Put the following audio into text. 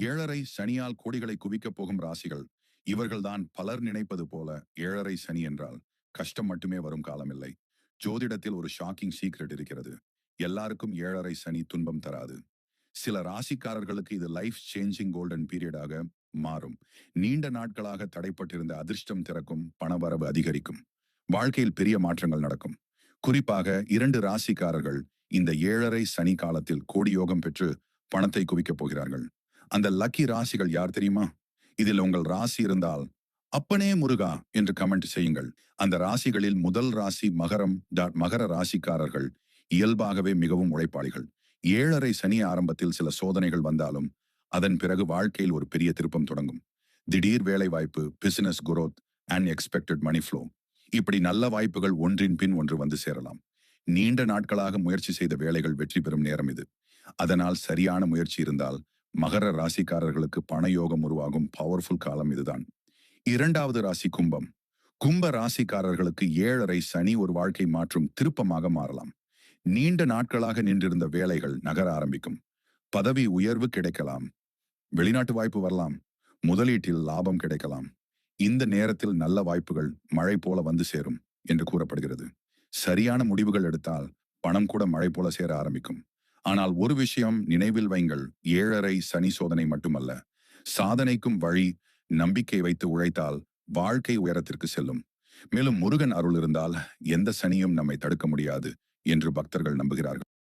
ஏழரை சனியால் கோடிகளை குவிக்கப் போகும் ராசிகள் இவர்கள்தான். பலர் நினைப்பது போல ஏழரை சனி என்றால் கஷ்டம் மட்டுமே வரும் காலமில்லை. ஜோதிடத்தில் ஒரு ஷாக்கிங் சீக்ரெட் இருக்கிறது. எல்லாருக்கும் ஏழரை சனி துன்பம் தராது. சில ராசிக்காரர்களுக்கு இது லைஃப் சேஞ்சிங் கோல்டன் பீரியடாக மாறும். நீண்ட நாட்களாக தடைப்பட்டிருந்த அதிர்ஷ்டம் திறக்கும், பணவரவு அதிகரிக்கும், வாழ்க்கையில் பெரிய மாற்றங்கள் நடக்கும். குறிப்பாக 2 ராசிக்காரர்கள் இந்த ஏழரை சனி காலத்தில் கோடி யோகம் பெற்று பணத்தை குவிக்கப் போகிறார்கள். அந்த லக்கி ராசிகள் யார் தெரியுமா? இதில் உங்கள் ராசி இருந்தால் அப்பனே முருகா என்று கமெண்ட் செய்யுங்கள். அந்த ராசிகளில் முதல் ராசி மகரம். மகர ராசிக்காரர்கள் இயல்பாகவே மிகவும் உழைப்பாளிகள். ஏழரை சனி ஆரம்பத்தில் சில சோதனைகள் வந்தாலும் அதன் பிறகு வாழ்க்கையில் ஒரு பெரிய திருப்பம் தொடங்கும். திடீர் வேலை வாய்ப்பு, business growth, unexpected money flow, இப்படி நல்ல வாய்ப்புகள் ஒன்றின் பின் ஒன்று வந்து சேரலாம். நீண்ட நாட்களாக முயற்சி செய்த வேலைகள் வெற்றி பெறும் நேரம் இது. அதனால் சரியான முயற்சி இருந்தால் மகர ராசிக்காரர்களுக்கு பணயோகம் உருவாகும் பவர்ஃபுல் காலம் இதுதான். 2வது ராசி கும்பம். கும்ப ராசிக்காரர்களுக்கு ஏழரை சனி ஒரு வாழ்க்கை மாற்றும் திருப்பமாக மாறலாம். நீண்ட நாட்களாக நின்றிருந்த வேலைகள் நகர ஆரம்பிக்கும். பதவி உயர்வு கிடைக்கலாம். வெளிநாட்டு வாய்ப்பு வரலாம். முதலீட்டில் லாபம் கிடைக்கலாம். இந்த நேரத்தில் நல்ல வாய்ப்புகள் மழை போல வந்து சேரும் என்று கூறப்படுகிறது. சரியான முடிவுகள் எடுத்தால் பணம் கூட மழை போல சேர ஆரம்பிக்கும். ஆனால் ஒரு விஷயம் நினைவில் வைங்கள், ஏழரை சனி சோதனை மட்டுமல்ல, சாதனைக்கும் வழி. நம்பிக்கை வைத்து உழைத்தால் வாழ்க்கை உயரத்திற்கு செல்லும். மேலும் முருகன் அருள் இருந்தால் எந்த சனியும் நம்மை தடுக்க முடியாது என்று பக்தர்கள் நம்புகிறார்கள்.